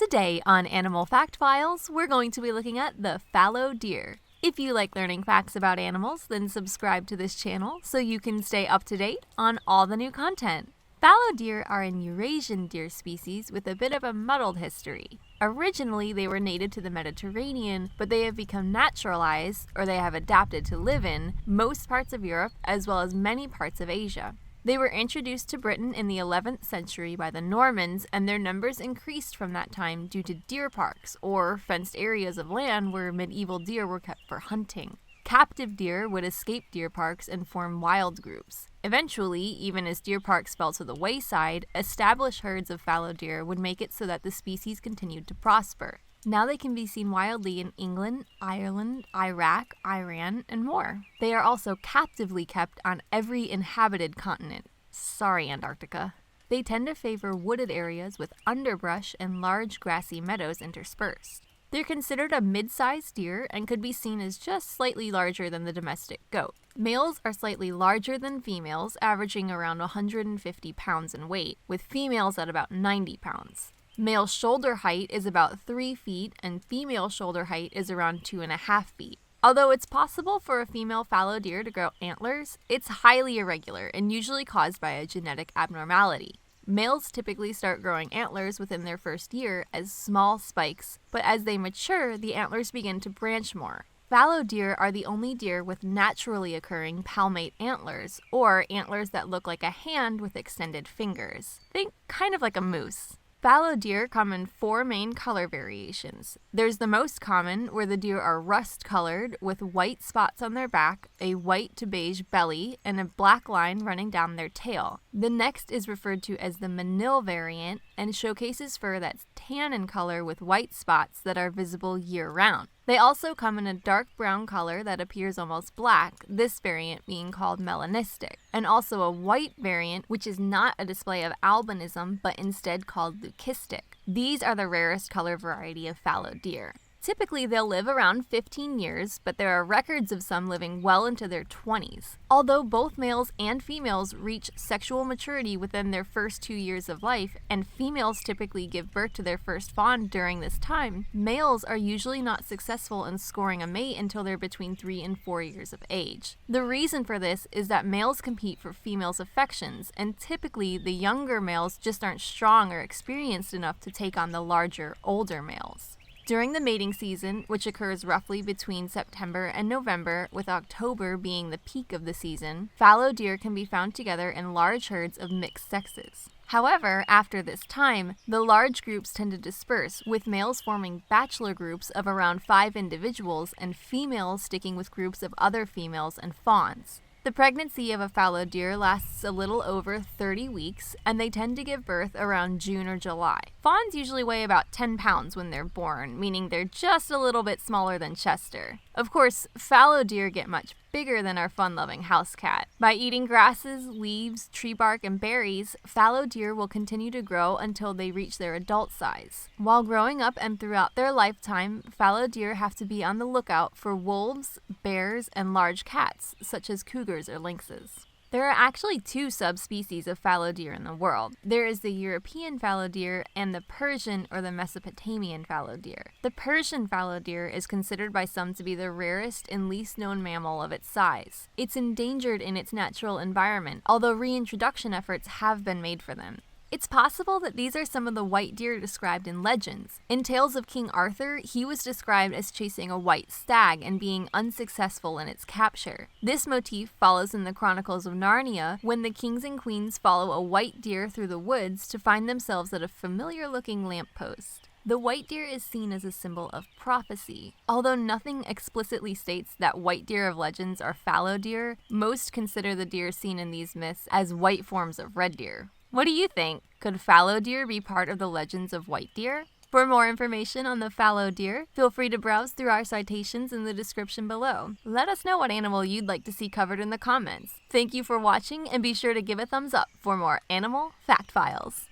Today on Animal Fact Files, we're going to be looking at the fallow deer. If you like learning facts about animals, then subscribe to this channel so you can stay up to date on all the new content. Fallow deer are an Eurasian deer species with a bit of a muddled history. Originally, they were native to the Mediterranean, but they have become naturalized, or they have adapted to live in, most parts of Europe as well as many parts of Asia. They were introduced to Britain in the 11th century by the Normans, and their numbers increased from that time due to deer parks, or fenced areas of land where medieval deer were kept for hunting. Captive deer would escape deer parks and form wild groups. Eventually, even as deer parks fell to the wayside, established herds of fallow deer would make it so that the species continued to prosper. Now they can be seen wildly in England, Ireland, Iraq, Iran, and more. They are also captively kept on every inhabited continent. Sorry, Antarctica. They tend to favor wooded areas with underbrush and large grassy meadows interspersed. They're considered a mid-sized deer and could be seen as just slightly larger than the domestic goat. Males are slightly larger than females, averaging around 150 pounds in weight, with females at about 90 pounds. Male shoulder height is about 3 feet, and female shoulder height is around 2.5 feet. Although it's possible for a female fallow deer to grow antlers, it's highly irregular and usually caused by a genetic abnormality. Males typically start growing antlers within their first year as small spikes, but as they mature, the antlers begin to branch more. Fallow deer are the only deer with naturally occurring palmate antlers, or antlers that look like a hand with extended fingers. Think kind of like a moose. Fallow deer come in 4 main color variations. There's the most common, where the deer are rust-colored with white spots on their back, a white to beige belly, and a black line running down their tail. The next is referred to as the manil variant and showcases fur that's tan in color with white spots that are visible year-round. They also come in a dark brown color that appears almost black, this variant being called melanistic, and also a white variant which is not a display of albinism but instead called leucistic. These are the rarest color variety of fallow deer. Typically, they'll live around 15 years, but there are records of some living well into their 20s. Although both males and females reach sexual maturity within their first 2 years of life, and females typically give birth to their first fawn during this time, males are usually not successful in scoring a mate until they're between 3 and 4 years of age. The reason for this is that males compete for females' affections, and typically the younger males just aren't strong or experienced enough to take on the larger, older males. During the mating season, which occurs roughly between September and November, with October being the peak of the season, fallow deer can be found together in large herds of mixed sexes. However, after this time, the large groups tend to disperse, with males forming bachelor groups of around 5 individuals and females sticking with groups of other females and fawns. The pregnancy of a fallow deer lasts a little over 30 weeks, and they tend to give birth around June or July. Fawns usually weigh about 10 pounds when they're born, meaning they're just a little bit smaller than Chester. Of course, fallow deer get much bigger than our fun-loving house cat. By eating grasses, leaves, tree bark, and berries, fallow deer will continue to grow until they reach their adult size. While growing up and throughout their lifetime, fallow deer have to be on the lookout for wolves, bears, and large cats, such as cougars or lynxes. There are actually 2 subspecies of fallow deer in the world. There is the European fallow deer and the Persian or the Mesopotamian fallow deer. The Persian fallow deer is considered by some to be the rarest and least known mammal of its size. It's endangered in its natural environment, although reintroduction efforts have been made for them. It's possible that these are some of the white deer described in legends. In Tales of King Arthur, he was described as chasing a white stag and being unsuccessful in its capture. This motif follows in the Chronicles of Narnia, when the kings and queens follow a white deer through the woods to find themselves at a familiar-looking lamppost. The white deer is seen as a symbol of prophecy. Although nothing explicitly states that white deer of legends are fallow deer, most consider the deer seen in these myths as white forms of red deer. What do you think? Could fallow deer be part of the legends of white deer? For more information on the fallow deer, feel free to browse through our citations in the description below. Let us know what animal you'd like to see covered in the comments. Thank you for watching, and be sure to give a thumbs up for more Animal Fact Files.